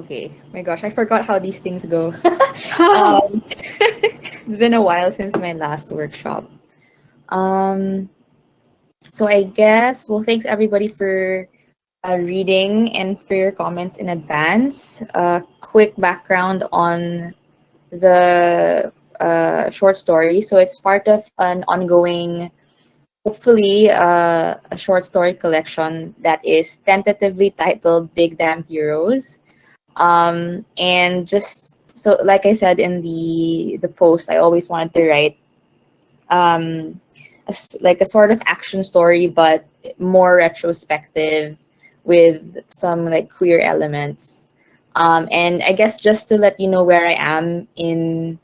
Okay. My gosh, I forgot how these things go. um, it's been a while since my last workshop. Um, so I guess, well, thanks everybody for reading and for your comments in advance. Quick background on the short story. So it's part of an ongoing, hopefully, a short story collection that is tentatively titled Big Damn Heroes. And just so, like I said in the post, I always wanted to write like a sort of action story, but more retrospective with some like queer elements. And I guess just to let you know where I am in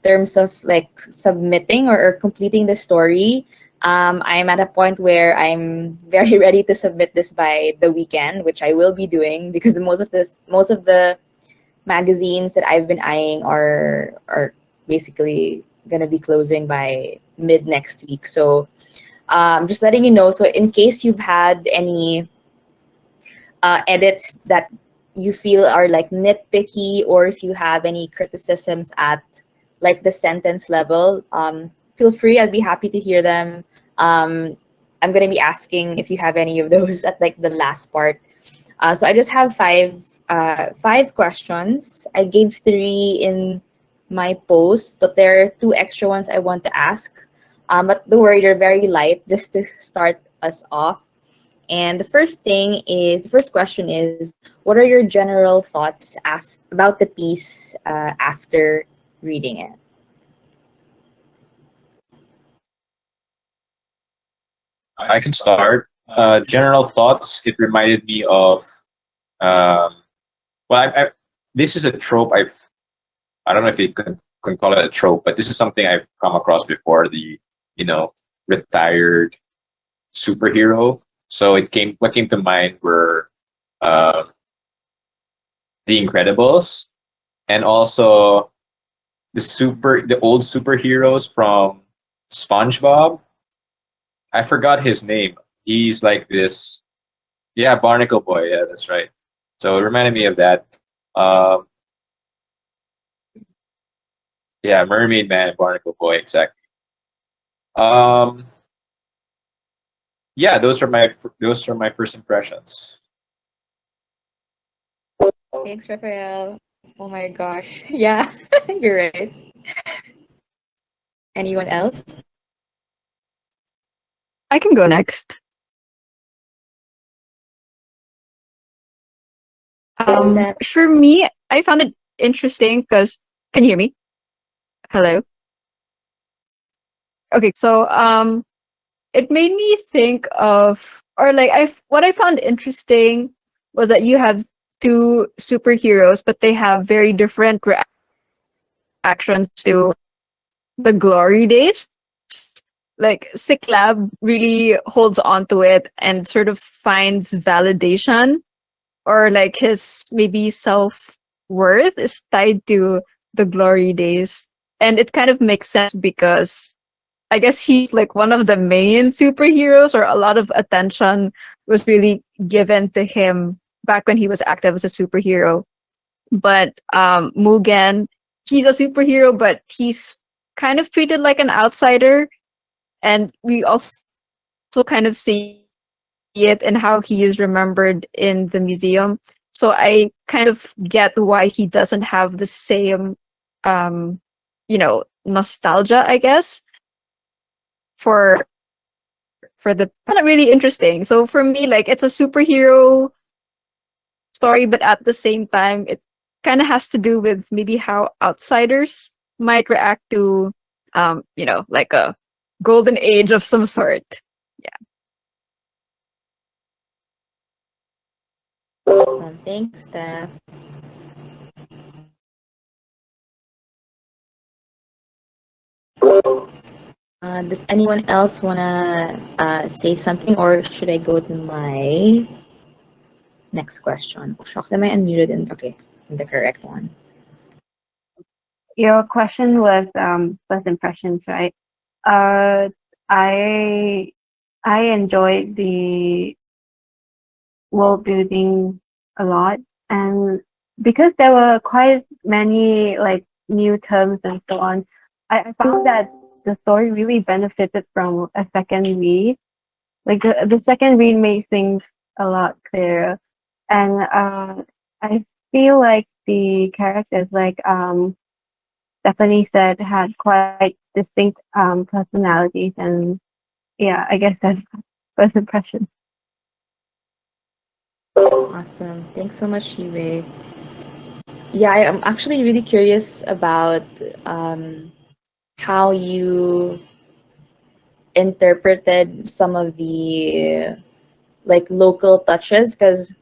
terms of like submitting or completing the story, I'm at a point where I'm very ready to submit this by the weekend, which I will be doing because most of the magazines that I've been eyeing are basically gonna be closing by mid next week. So just letting you know. So in case you've had any edits that you feel are like nitpicky, or if you have any criticisms at like the sentence level, feel free. I'd be happy to hear them. Um, I'm gonna be asking if you have any of those at like the last part. So I just have five questions. I gave three in my post, but there are two extra ones I want to ask. But don't worry, they're very light, just to start us off. And the first question is, what are your general thoughts about the piece after reading it? I can start. General thoughts. It reminded me of um, this is a trope. I don't know if you can call it a trope, but this is something I've come across before. The you know retired superhero. So what came to mind were um, the Incredibles, and also the old superheroes from SpongeBob. I forgot his name. He's like this. Yeah, Barnacle Boy. Yeah, that's right. So it reminded me of that. Um, yeah, Mermaid Man, Barnacle Boy, exactly. Um, yeah, those are my first impressions. Thanks, Raphael. Oh my gosh. Yeah, you're right. Anyone else? I can go next. Steph. For me, I found it interesting because can you hear me? Hello. Okay, so it made me think of, or like what I found interesting was that you have two superheroes, but they have very different reactions to the glory days. Like Sick Lab really holds on to it and sort of finds validation, or like his maybe self worth is tied to the glory days. And it kind of makes sense because I guess he's like one of the main superheroes, or a lot of attention was really given to him back when he was active as a superhero. But Mugen, he's a superhero, but he's kind of treated like an outsider. And we also kind of see it in how he is remembered in the museum. So I kind of get why he doesn't have the same, um, nostalgia, I guess, for the kind of really interesting. So for me, like it's a superhero story, but at the same time, it kind of has to do with maybe how outsiders might react to, like a golden age of some sort. Yeah. Awesome. Thanks, Steph. Does anyone else wanna say something, or should I go to my next question? Oh, shucks, am I unmuted? And okay, I'm the correct one. Your question was first impressions, right? Uh, I I enjoyed the world building a lot, and because there were quite many like new terms and so on, I found that the story really benefited from a second read. Like the second read made things a lot clearer, and I feel like the characters, like Stephanie said, had quite distinct personalities, and yeah, I guess that's first impression. Awesome. Thanks so much, Shiwei. Yeah, I am actually really curious about how you interpreted some of the like local touches, because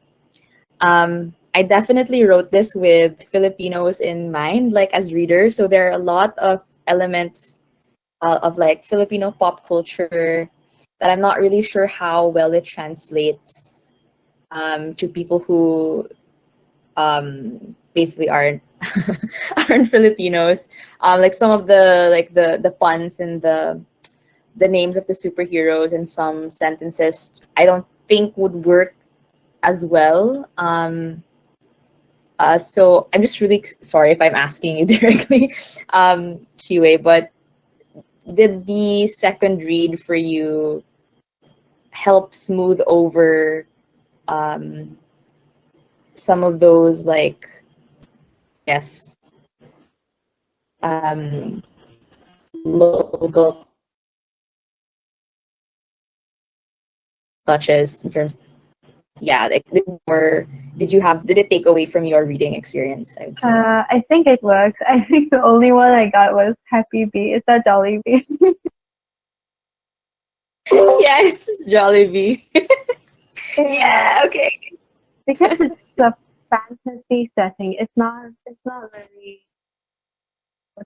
I definitely wrote this with Filipinos in mind, like as readers. So there are a lot of elements of like Filipino pop culture that I'm not really sure how well it translates to people who basically aren't aren't Filipinos. Like some of the puns and the names of the superheroes and some sentences I don't think would work as well. So I'm just really sorry if I'm asking you directly, Chiwe, but did the second read for you help smooth over um, some of those like yes um, local touches in terms yeah, like did it take away from your reading experience, I would say. I think it works. I think the only one I got was Happy Bee. Is that Jolly Bee? Yes, Jollibee. Yeah, Yeah, okay. because it's a fantasy setting. It's not really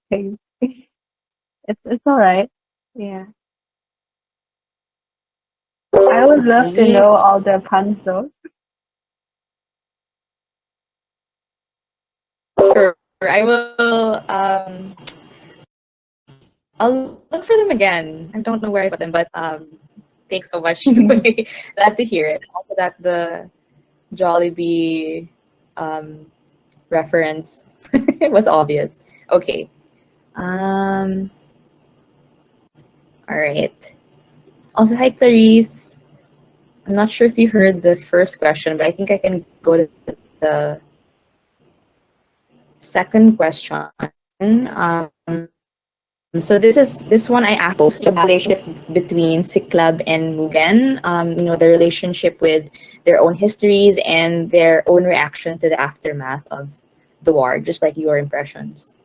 okay. It's all right. Yeah, I would love to Okay. know all the puns though. Sure. I will I'll look for them again. I don't know where I put them, but thanks so much. Glad to hear it. Also that the Jollibee um reference was obvious. Okay. Um all right. Also, hi Clarice. I'm not sure if you heard the first question, but I think I can go to the second question. So this one I asked post the relationship between Siklab and Mugen. The relationship with their own histories and their own reaction to the aftermath of the war, just like your impressions.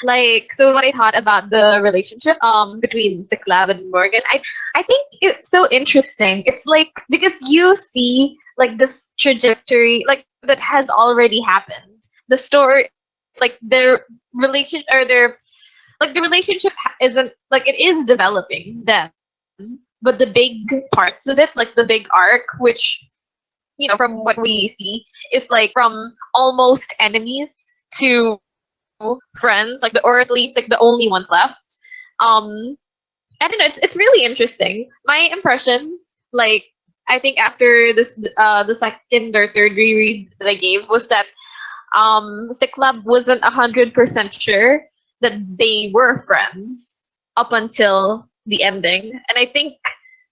Like, so what I thought about the relationship between Siklab and Morgan, I think it's so interesting. It's like because you see like this trajectory like that has already happened. The story, like their relation or their like the relationship isn't like it is developing then, but the big parts of it, like the big arc, which from what we see, is like from almost enemies to friends, like or at least like the only ones left. I don't know. It's really interesting. My impression, like I think after this, the second or third reread that I gave was that Club wasn't 100% sure that they were friends up until the ending, and I think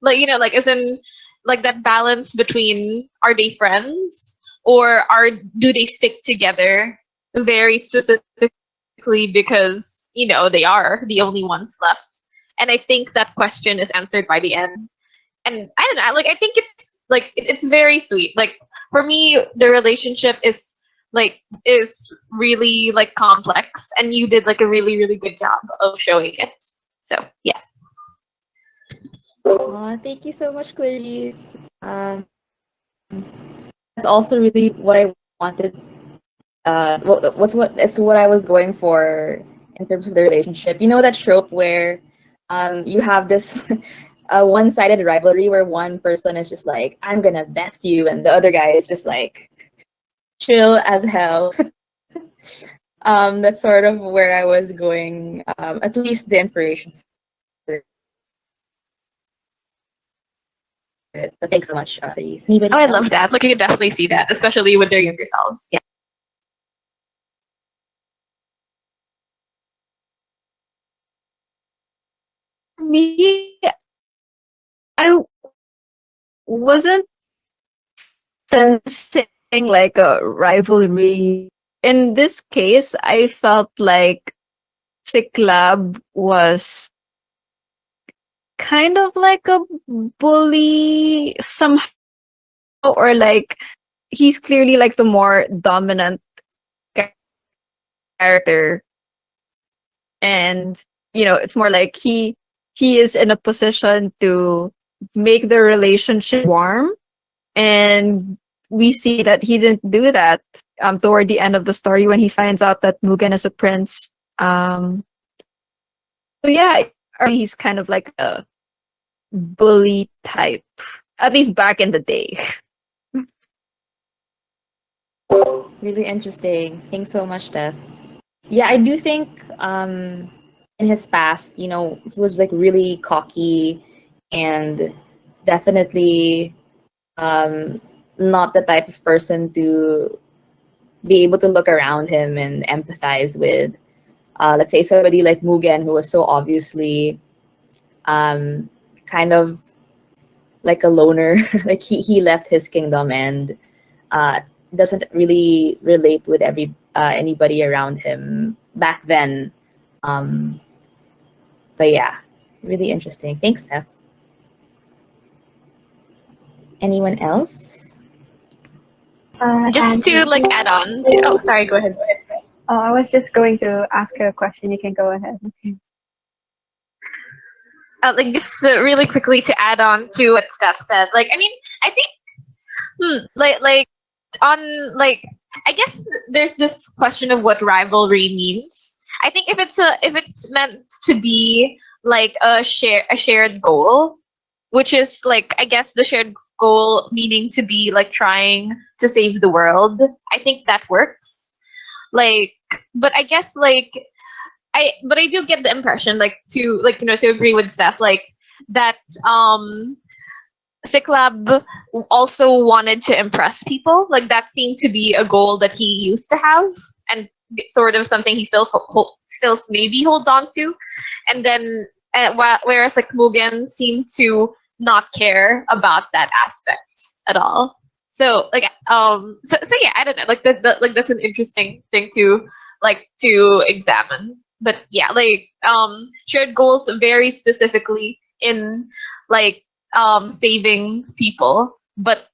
like as in like that balance between are they friends or are do they stick together very specifically because they are the only ones left, and I think that question is answered by the end. And I don't know, like I think it's like it's very sweet. Like for me, the relationship is really like complex, and you did like a really really good job of showing it. So yes. Aw, thank you so much, Clarice. Um, that's also really what I wanted. It's what I was going for in terms of the relationship. You know that trope where you have this one-sided rivalry where one person is just like, I'm gonna best you, and the other guy is just like chill as hell. That's sort of where I was going, at least the inspiration for it. So thanks so much, Therese. Anybody Oh, I else? love that. Like, you can definitely see that, especially with their younger selves. Yeah. Me, I wasn't sensing like a rivalry. In this case, I felt like Siklab was kind of like a bully somehow, or like he's clearly like the more dominant character, and it's more like he is in a position to make the relationship warm, and we see that he didn't do that toward the end of the story when he finds out that Mugen is a prince. So yeah, he's kind of like a bully type, at least back in the day. Really interesting. Thanks so much, Steph. Yeah, I do think in his past, he was like really cocky and definitely not the type of person to be able to look around him and empathize with, let's say, somebody like Mugen, who was so obviously kind of like a loner. Like he left his kingdom and uh, doesn't really relate with anybody around him back then. Um, but yeah, really interesting. Thanks, Steph. Anyone else? Just to like add on to. Oh, sorry. Go ahead. Go ahead. Oh, I was just going to ask her a question. You can go ahead. Like just really quickly to add on to what Steph said. Like, I mean, I think, like on like, I guess there's this question of what rivalry means. I think if it's meant to be like a shared goal, which is like, I guess the shared goal meaning to be like trying to save the world, I think that works. Like, but I guess like but I do get the impression, like, to agree with Steph, like that Siklab also wanted to impress people. Like that seemed to be a goal that he used to have, and sort of something he still maybe holds on to. And then whereas like Mugen seemed to not care about that aspect at all. So like so yeah, I don't know. Like like that's an interesting thing to examine. But yeah, like shared goals very specifically in like saving people. But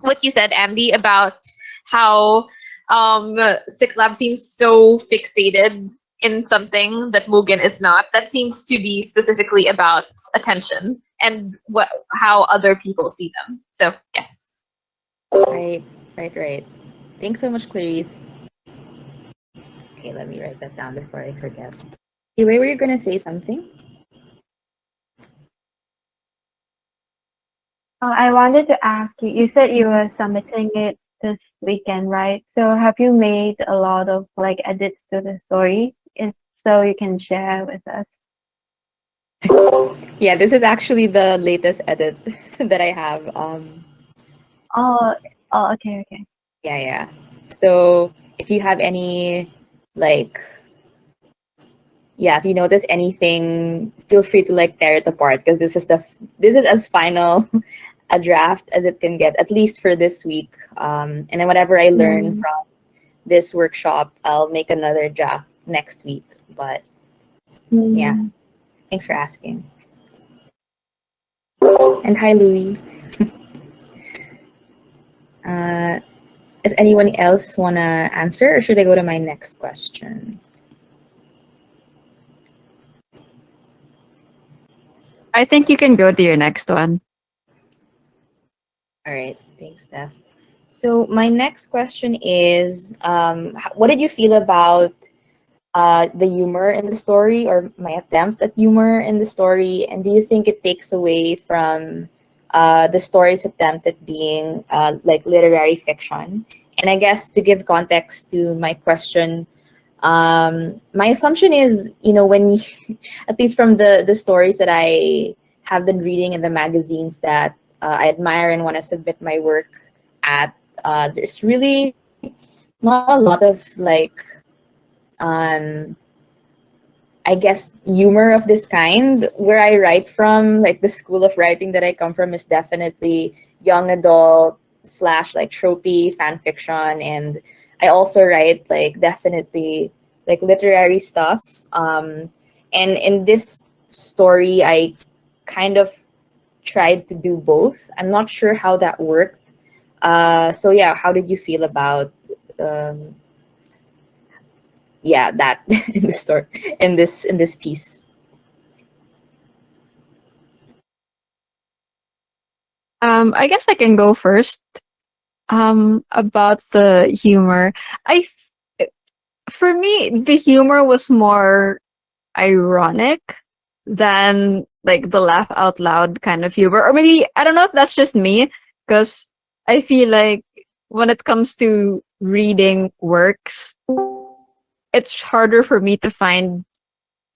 what you said, Andy, about how Siklab seems so fixated in something that Mugen is not, that seems to be specifically about attention and how other people see them. So yes. Right. Thanks so much, Clarice. Okay, let me write that down before I forget. Wait, were you gonna say something? I wanted to ask you. You said you were submitting it this weekend, right? So have you made a lot of like edits to the story, if so you can share with us? Yeah, this is actually the latest edit that I have. Oh, okay. Yeah. So if you have any like if you notice anything, feel free to like tear it apart because this is as final a draft as it can get, at least for this week. And then whatever I learn from this workshop, I'll make another draft next week. But yeah, thanks for asking. And hi, Louie. Does anyone else want to answer, or should I go to my next question? I think you can go to your next one. All right, thanks, Steph. So my next question is, what did you feel about the humor in the story, or my attempt at humor in the story, and do you think it takes away from the story's attempt at being like literary fiction? And I guess to give context to my question, my assumption is, when at least from the stories that I have been reading in the magazines that I admire and want to submit my work at, there's really not a lot of like, um, I guess, humor of this kind. Where I write from, like the school of writing that I come from, is definitely young adult slash like tropey fan fiction, and I also write like definitely like literary stuff. And in this story, I kind of tried to do both. I'm not sure how that worked. So yeah, how did you feel about um, yeah, that in the story, in this piece? I guess I can go first. About the humor, I for me the humor was more ironic than like the laugh out loud kind of humor, or maybe I don't know if that's just me, because I feel like when it comes to reading works, it's harder for me to find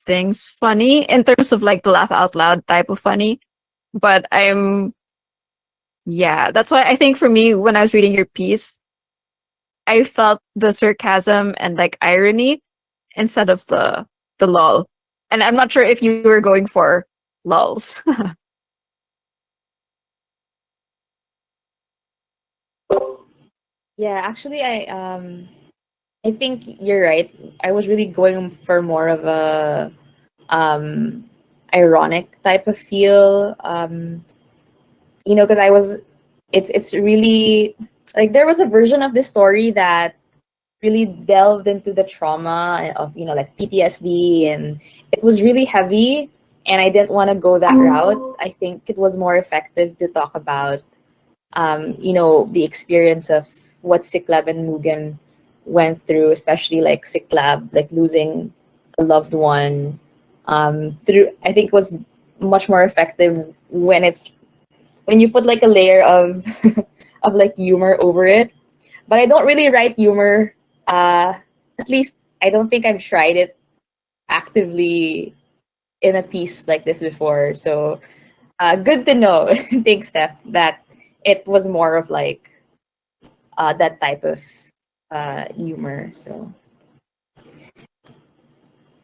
things funny in terms of like the laugh out loud type of funny. But yeah, that's why I think for me, when I was reading your piece, I felt the sarcasm and like irony instead of the lol. And I'm not sure if you were going for lulls. Yeah, actually, I think you're right. I was really going for more of a um ironic type of feel. Because I was, it's really like there was a version of this story that really delved into the trauma of, like PTSD, and it was really heavy, and I didn't want to go that route. I think it was more effective to talk about the experience of what Siklab and Mugen went through, especially like Siklab, like losing a loved one. Through, I think, was much more effective when you put like a layer of of like humor over it. But I don't really write humor. Uh, at least I don't think I've tried it actively in a piece like this before. So good to know. Thanks, Steph, that it was more of like that type of humor. So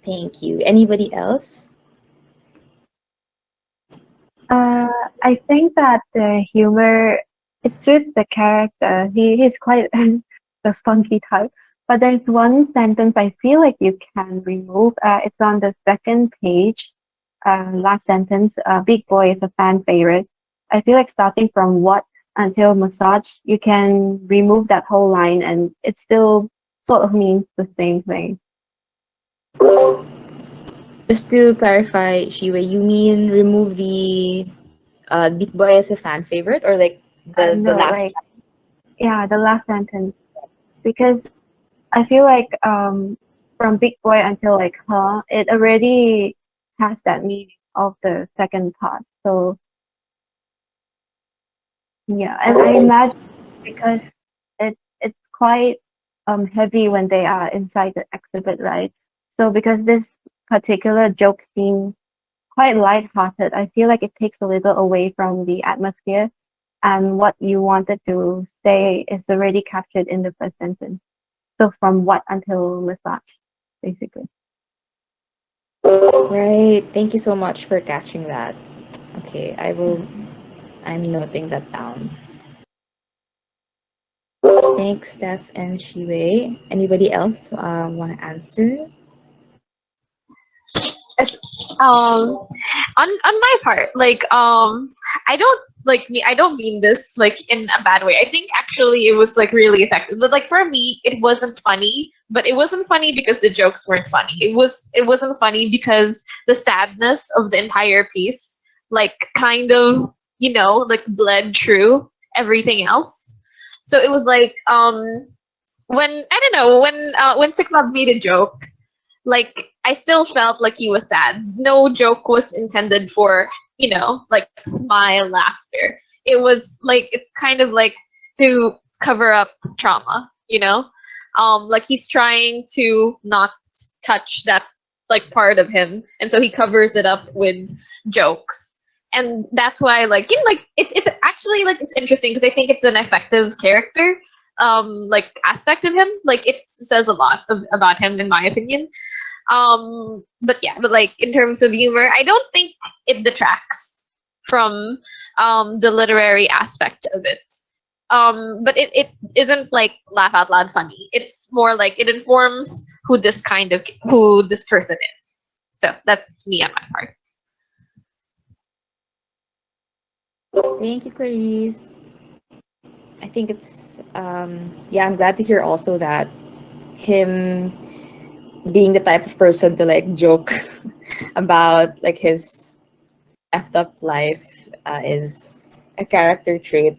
thank you. Anybody else? I think that the humor, it suits the character. He's quite the spunky type. But there's one sentence I feel like you can remove. It's on the second page. Last sentence. Big Boy is a fan favorite. I feel like starting from what until massage, you can remove that whole line, and it still sort of means the same thing. Just to clarify, Shiwe, you mean remove the Beat Boy as a fan favorite, or like the No, last? like, yeah, the last sentence, because I feel like from Big Boy until like her, it already has that meaning of the second part. So yeah, and I imagine because it's quite heavy when they are inside the exhibit, right? So because this particular joke seems quite light-hearted, I feel like it takes a little away from the atmosphere, and what you wanted to say is already captured in the first sentence. So from what until massage, basically. Right. Thank you so much for catching that. Okay, I'm noting that down. Thanks, Steph and Shiwei. Anybody else want to answer? It's, on my part, like I don't like me. I don't mean this like in a bad way. I think actually it was like really effective. But like for me, it wasn't funny. But it wasn't funny because the jokes weren't funny. It wasn't funny because the sadness of the entire piece, like kind of like bled through everything else. So it was like when I don't know when Siklab made a joke, like I still felt like he was sad. No joke was intended for, like smile laughter. It was like it's kind of like to cover up trauma. Like he's trying to not touch that like part of him, and so he covers it up with jokes. and that's why like like it's actually like it's interesting because I think it's an effective character like aspect of him. Like it says a lot about him in my opinion. But yeah, but like in terms of humor, I don't think it detracts from the literary aspect of it. But it isn't like laugh out loud funny. It's more like it informs who this person is. So that's me on my part. Thank you, Clarice. I think it's yeah, I'm glad to hear also that him being the type of person to like joke about like his effed up life is a character trait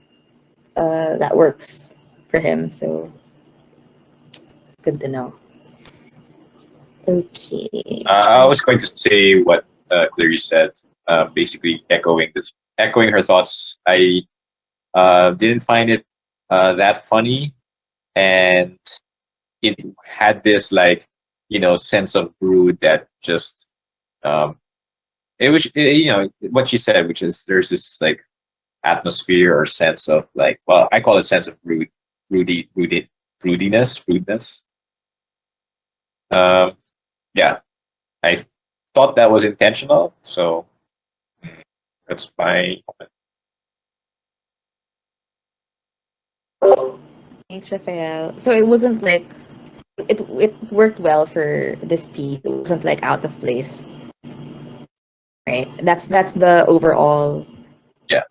that works for him. So good to know. Okay. I was going to say what Clarice said, basically echoing her thoughts. I didn't find it that funny, and it had this like sense of brood that just um, it was what she said, which is there's this like atmosphere or sense of like, well, I call it sense of broodiness. Um, yeah, I thought that was intentional, so that's my Thanks, Raphael. So it wasn't like it worked well for this piece. It wasn't like out of place, right? That's the overall Yeah.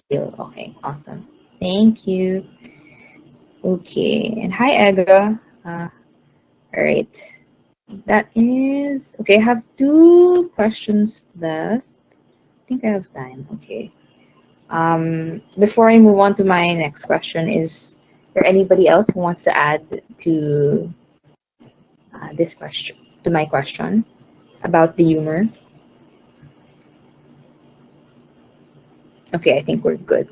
feel. Okay, awesome. Thank you. Okay, and hi, Ega. All right. That is okay. I have two questions left. I think I have time. Okay. Before I move on to my next question, is there anybody else who wants to add to this question, to my question about the humor? Okay, I think we're good.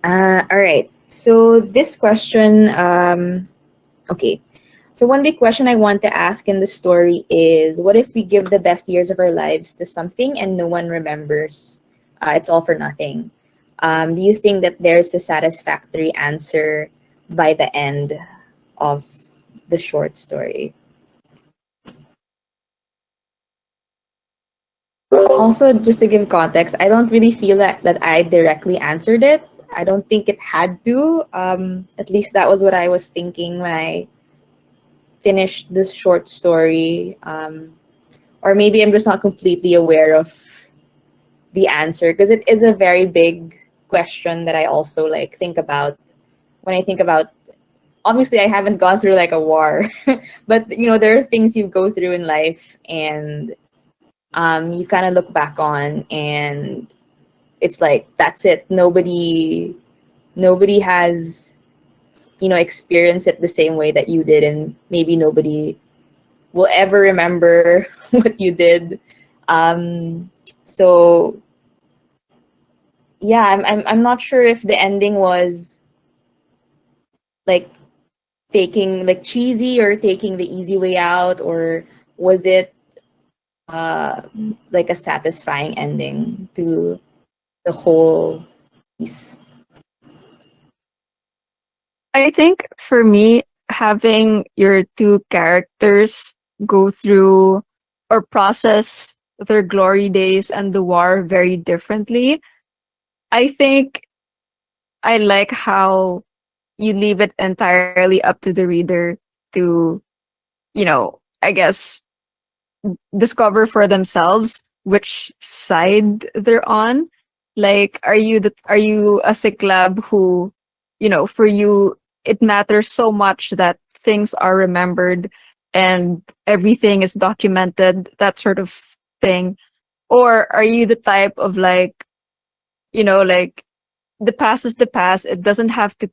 All right. So this question, okay. So one big question I want to ask in the story is, what if we give the best years of our lives to something and no one remembers? It's all for nothing. Do you think that there's a satisfactory answer by the end of the short story? Also, just to give context, I don't really feel that I directly answered it. I don't think it had to. At least that was what I was thinking when I finished this short story. Or maybe I'm just not completely aware of the answer because it is a very big question that I also like think about when I think about. Obviously, I haven't gone through like a war, but there are things you go through in life, and you kind of look back on, and it's like that's it. Nobody has experienced it the same way that you did, and maybe nobody will ever remember what you did. So yeah, I'm not sure if the ending was like taking like cheesy or taking the easy way out, or was it uh like a satisfying ending to the whole piece? I think for me, having your two characters go through or process their glory days and the war very differently, I think I like how you leave it entirely up to the reader to, I guess, discover for themselves which side they're on. Like, are you a cyclab who, for you it matters so much that things are remembered and everything is documented, that sort of thing? Or are you the type of like, like the past is the past. It doesn't have to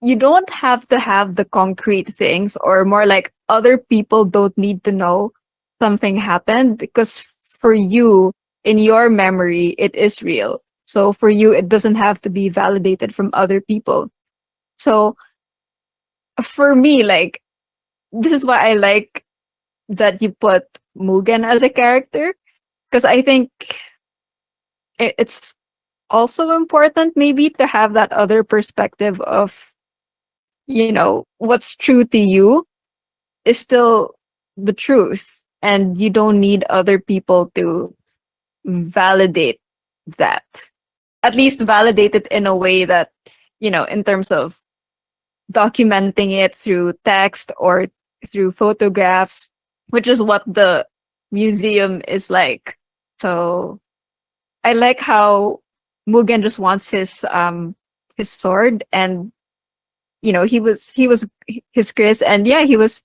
You don't have to have the concrete things, or more like other people don't need to know something happened, because for you, in your memory, it is real. So for you, it doesn't have to be validated from other people. So for me, like, this is why I like that you put Mugen as a character, because I think it's also important maybe to have that other perspective of, you know, what's true to you is still the truth, and you don't need other people to validate that. At least validate it in a way that, you know, in terms of documenting it through text or through photographs, which is what the museum is like. So I like how Mugen just wants his sword, and you know, he was his Chris, and yeah, he was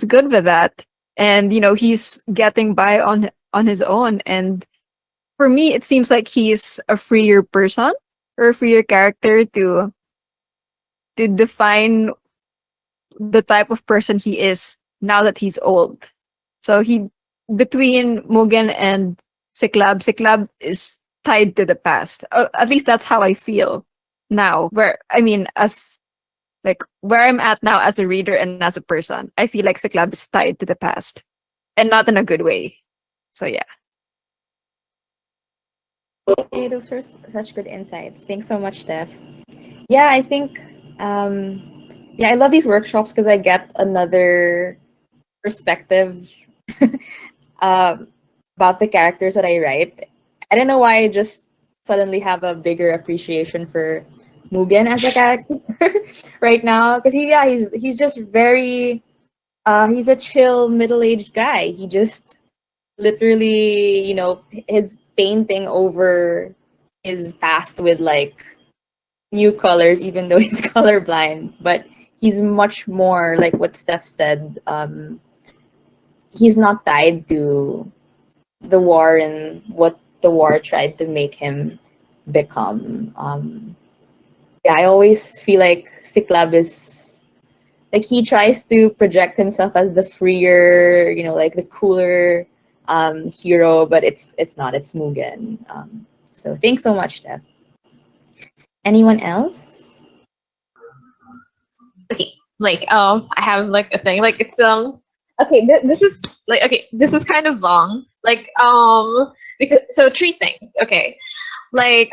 good with that. And you know, he's getting by on his own. And for me, it seems like he's a freer person or a freer character to define the type of person he is now that he's old. So he, between Mugen and Siklab is tied to the past. At least that's how I feel now. Where I mean, as like where I'm at now as a reader and as a person, I feel like Siklab is tied to the past, and not in a good way. So yeah. Hey, those were such good insights. Thanks so much, Steph. Yeah, I think, yeah, I love these workshops because I get another perspective about the characters that I write. I don't know why I just suddenly have a bigger appreciation for Mugen as a character right now, because he's just very he's a chill middle-aged guy. He just literally, you know, his painting over his past with like new colors, even though he's colorblind. But he's much more like what Steph said. He's not tied to the war and what the war tried to make him become. Yeah, I always feel like Siklab is like he tries to project himself as the freer, you know, like the cooler hero, but it's not. It's Mugen. So thanks so much, Steph. Anyone else? Okay, like I have like a thing, like it's okay, this is like, okay, this is kind of long, like because so three things. Okay, like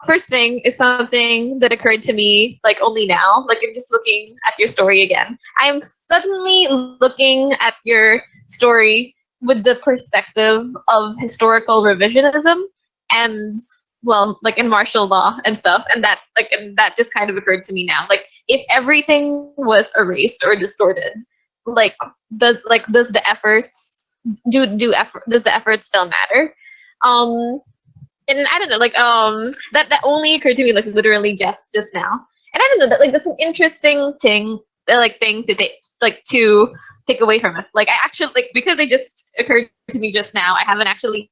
first thing is something that occurred to me like only now, like I'm just looking at your story again. I'm suddenly looking at your story with the perspective of historical revisionism and, well, like in martial law and stuff, and that like, and that just kind of occurred to me now. Like if everything was erased or distorted, like does the efforts does the effort still matter? And I don't know, like that only occurred to me like literally just now. And I don't know, that like that's an interesting thing, thing to take away from it. Like I actually, like, because it just occurred to me just now, I haven't actually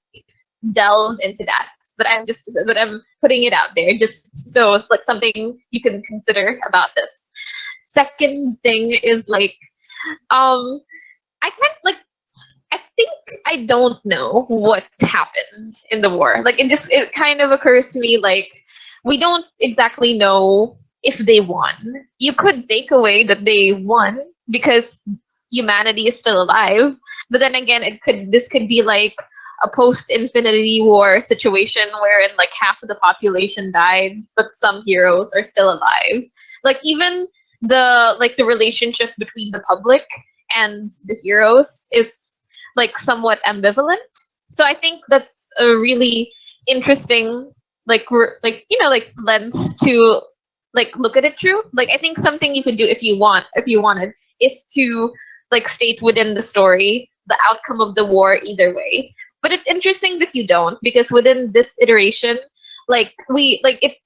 delved into that, but I'm putting it out there just so it's like something you can consider about this. Second thing is like I can't, like, I think I don't know what happened in the war. Like it kind of occurs to me like we don't exactly know if they won. You could take away that they won because humanity is still alive, but then again, this could be like a post-Infinity War situation wherein like half of the population died, but some heroes are still alive. Like even the relationship between the public and the heroes is like somewhat ambivalent. So I think that's a really interesting like lens to like look at it through. Like I think something you could do if you wanted is to like state within the story the outcome of the war either way. But it's interesting that you don't, because within this iteration, like it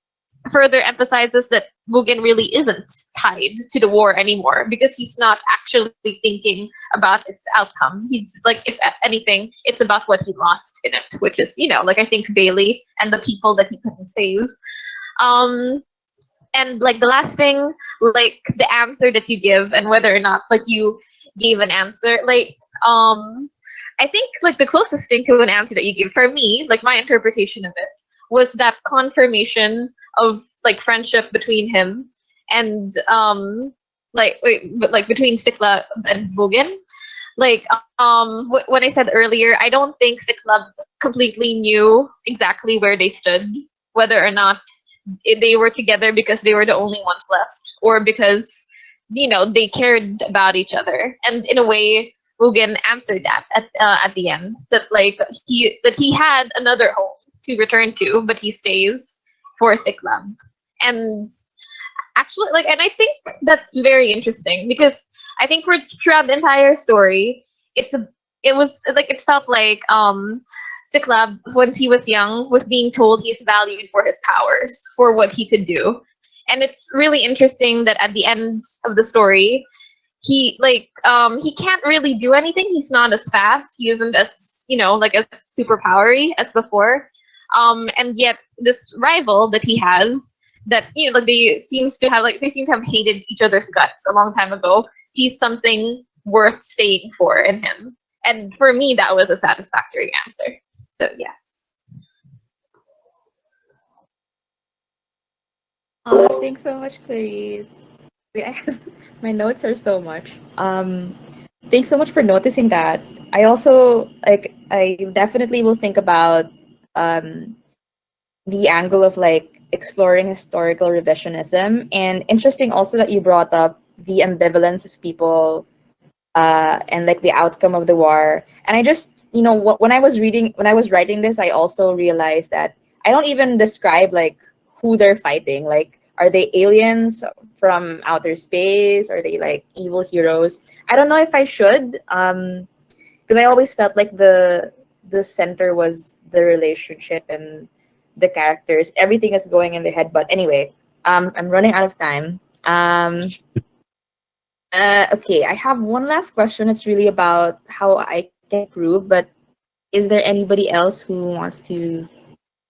further emphasizes that Mugen really isn't tied to the war anymore because he's not actually thinking about its outcome. He's like, if anything, it's about what he lost in it, which is, like I think Bailey and the people that he couldn't save. And like the last thing, like the answer that you give and whether or not like you gave an answer, like I think like the closest thing to an answer that you give for me, like my interpretation of it, was that confirmation of like friendship between him and between Stikla and Mugen. Like when I said earlier, I don't think the club completely knew exactly where they stood, whether or not they were together because they were the only ones left, or because they cared about each other. And in a way, Mugen answered that at the end, that like he had another home to return to, but he stays for Stick Club. And actually, like, and I think that's very interesting because I think for throughout the entire story, it felt like Stiklab, when he was young, was being told he's valued for his powers, for what he could do. And it's really interesting that at the end of the story, he can't really do anything. He's not as fast. He isn't as like as super powery as before. And yet this rival that he has, that like they seem to have hated each other's guts a long time ago, sees something worth staying for in him. And for me, that was a satisfactory answer. So yes. Oh, thanks so much, Clarice. Wait, my notes are so much. Thanks so much for noticing that. I also I definitely will think about the angle of like exploring historical revisionism, and interesting also that you brought up the ambivalence of people and like the outcome of the war. And I just when I was writing this, I also realized that I don't even describe like who they're fighting. Like, are they aliens from outer space? Are they like evil heroes? I don't know if I should, because I always felt like the center was the relationship and the characters. Everything is going in the head. But anyway, I'm running out of time. Okay, I have one last question. It's really about how I can improve. But is there anybody else who wants to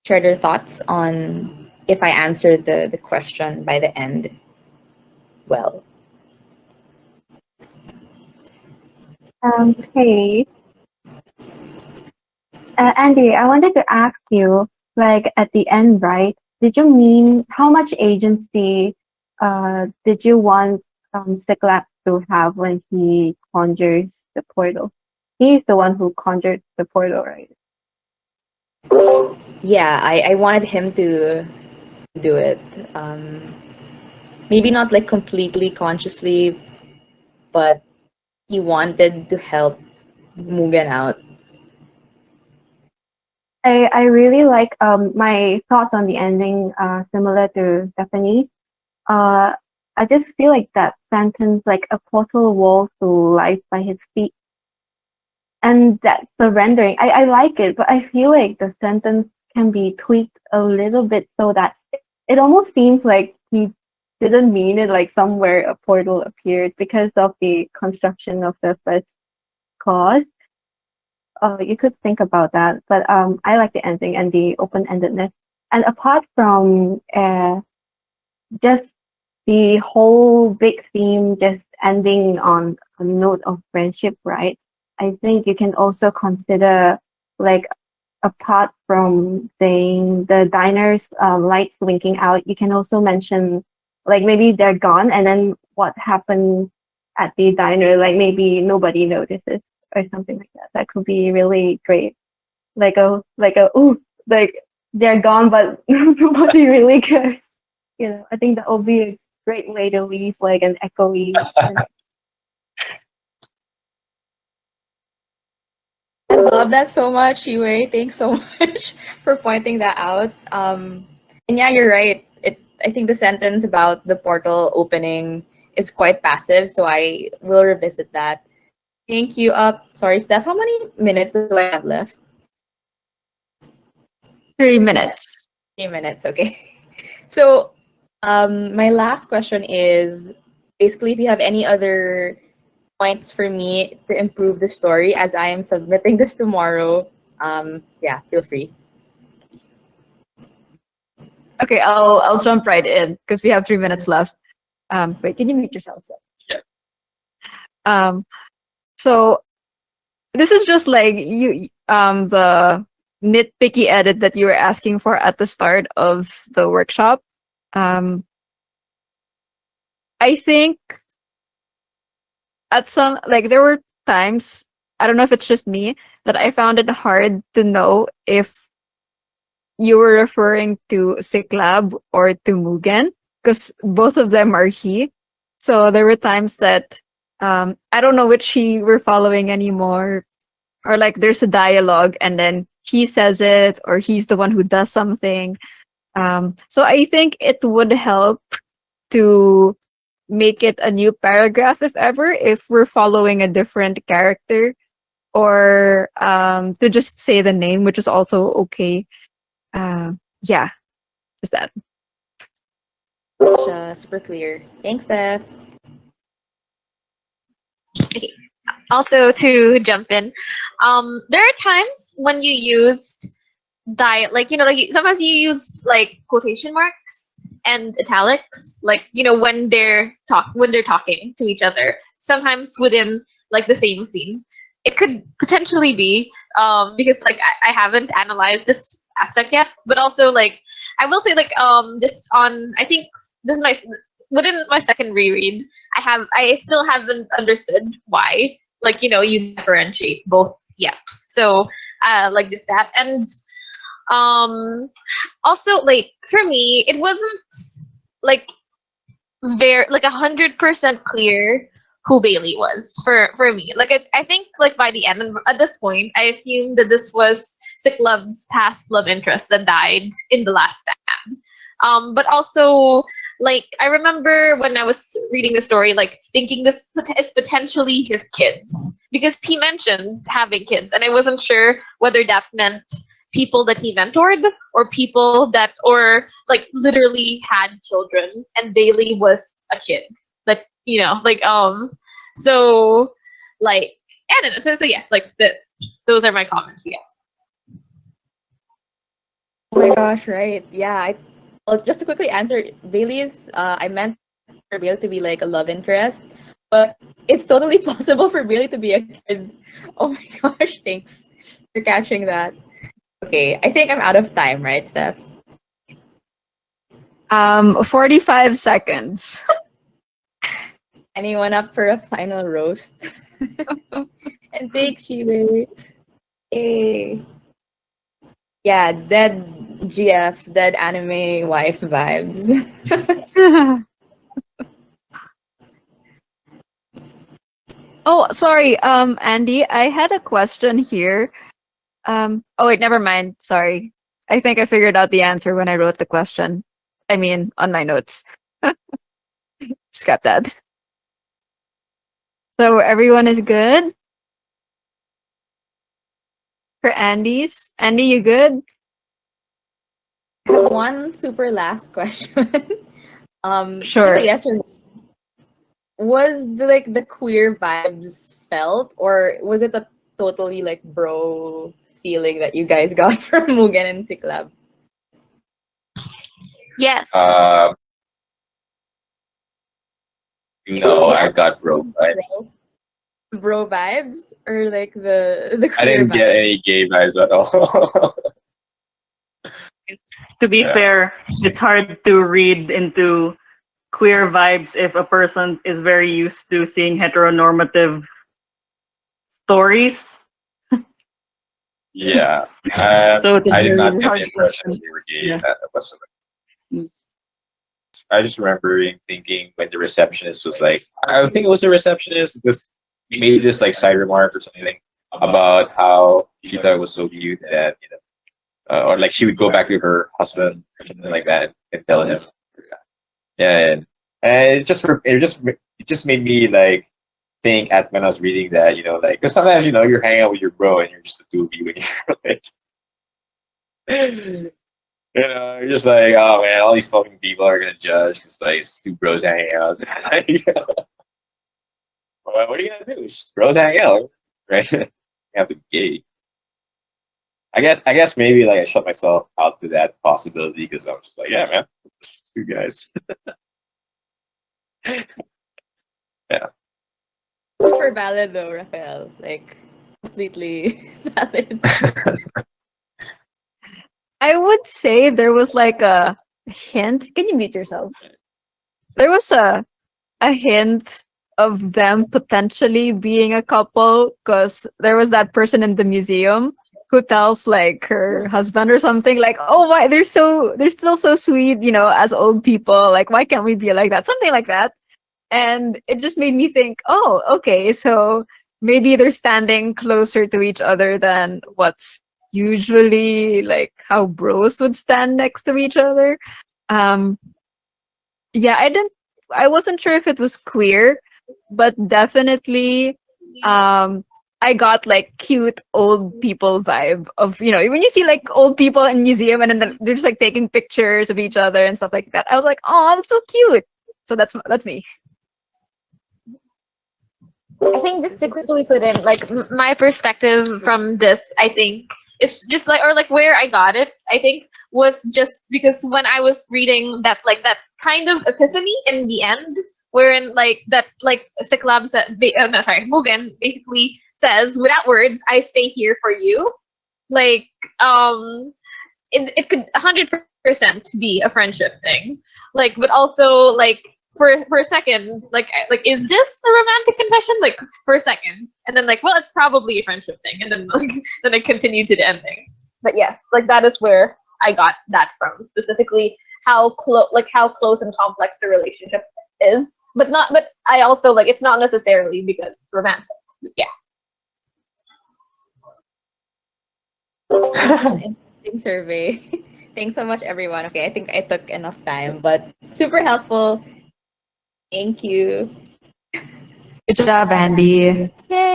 share their thoughts on if I answered the question by the end well? Hey, Andy, I wanted to ask you, like at the end, right? Did you mean how much agency did you want Cyclops to have when he conjures the portal? He's the one who conjured the portal, right? Yeah, I wanted him to do it. Maybe not like completely consciously, but he wanted to help Mugen out. I really like my thoughts on the ending, similar to Stephanie. Uh, I just feel like that sentence, like a portal wall to life by his feet, and that surrendering. I like it, but I feel like the sentence can be tweaked a little bit so that it almost seems like he didn't mean it, like somewhere a portal appeared because of the construction of the first clause. You could think about that, but I like the ending and the open-endedness. And apart from just the whole big theme just ending on a note of friendship, right? I think you can also consider, like, apart from saying the diner's lights winking out, you can also mention, like, maybe they're gone and then what happened at the diner, like maybe nobody notices or something like that. That could be really great. Ooh, like they're gone, but nobody really cares. I think that would be a great way to leave like an echoey. I love that so much, Yue. Thanks so much for pointing that out. And yeah, you're right. I think the sentence about the portal opening is quite passive, so I will revisit that. Thank you. Sorry, Steph. How many minutes do I have left? 3 minutes. 3 minutes. Okay. So, my last question is basically if you have any other points for me to improve the story as I am submitting this tomorrow. Yeah, feel free. Okay, I'll jump right in because we have 3 minutes left. Wait, can you mute yourself? Yeah. So this is just like the nitpicky edit that you were asking for at the start of the workshop. I think at some, like, there were times, I don't know if it's just me, that I found it hard to know if you were referring to Siklab or to Mugen, because both of them are he. So there were times that I don't know which he we're following anymore, or like there's a dialogue and then he says it or he's the one who does something. So I think it would help to make it a new paragraph if ever, if we're following a different character, or to just say the name, which is also okay. Yeah, is that. Super clear. Thanks, Steph. Also, to jump in, there are times when you used like sometimes you used like quotation marks and italics, like when they're talking to each other. Sometimes within like the same scene, it could potentially be because like I haven't analyzed this aspect yet, but also like I will say like just on I think this is my within my second reread, I still haven't understood why like you differentiate both yet. So like this that and also like for me it wasn't like very like 100% clear who Bailey was for me. Like I think like by the end at this point I assumed that this was Siklub's past love interest that died in the last stand. But also, like, I remember when I was reading the story, like, thinking this is potentially his kids. Because he mentioned having kids, and I wasn't sure whether that meant people that he mentored or people that, or, like, literally had children, and Bailey was a kid. Like, so, like, I don't know. So yeah, like, those are my comments, yeah. Oh my gosh, right. Yeah. Well, just to quickly answer, Bailey's, I meant for Bailey to be like a love interest, but it's totally possible for Bailey to be a kid. Oh my gosh, thanks for catching that. Okay, I think I'm out of time, right, Steph? 45 seconds. Anyone up for a final roast? And take Shiwei. Hey. Yeah, dead GF, dead anime wife vibes. Oh, sorry, Andy, I had a question here. Oh wait, never mind. Sorry. I think I figured out the answer when I wrote the question. I mean, on my notes. Scrap that. So everyone is good? For Andy's? Andy, you good? One super last question. Sure. Just a yes or no. Was the queer vibes felt, or was it a totally like bro feeling that you guys got from Mugen and Siklab? Yes. No, I got broke. Bro vibes, or like the I queer didn't get vibes? any gay vibes at all. To be Yeah. fair, it's hard to read into queer vibes if a person is very used to seeing heteronormative stories. Yeah, So it's a I did very not get hard the impression that question. they were gay Yeah. whatsoever. Mm. I just remember thinking when the receptionist was like, I think it was the receptionist, because he made this like side remark or something about how she thought it was so cute that or like she would go back to her husband or something like that and tell him. Yeah, and it just made me like think at when I was reading that, like, because sometimes you're hanging out with your bro and you're just a doobie when you're like, you're just like, oh man, all these fucking people are gonna judge because like it's two bros hanging out. Well, what are you gonna do? It's just bros hanging out, right? You have to be gay. I guess maybe like I shut myself out to that possibility because I was just like, yeah, man, it's just two guys. Yeah. Super valid though, Rafael. Like completely valid. I would say there was like a hint. Can you mute yourself? There was a hint of them potentially being a couple, because there was that person in the museum who tells like her husband or something like, oh, why they're still so sweet, as old people, like why can't we be like that, something like that. And it just made me think, oh, okay, so maybe they're standing closer to each other than what's usually like how bros would stand next to each other. um yeah, I wasn't sure if it was queer, but definitely I got like cute old people vibe of, when you see like old people in museum and then they're just like taking pictures of each other and stuff like that. I was like, oh, that's so cute. So that's me. I think just to quickly put in, like, my perspective from this, I think, is just like, or like where I got it, I think, was just because when I was reading that, like, that kind of epiphany in the end, wherein, like, that, like, Siklab said, no, sorry, Mugen basically says, without words, I stay here for you. Like, it could 100% be a friendship thing. Like, but also, like, for a second, like, is this a romantic confession? Like, for a second, and then like, well, it's probably a friendship thing, and then like, then it continued to the ending. But yes, like that is where I got that from, specifically how close and complex the relationship is. But I also, like, it's not necessarily because it's romantic. Yeah. Interesting survey. Thanks so much, everyone. Okay, I think I took enough time, but super helpful. Thank you. Good job, Andy. Yay.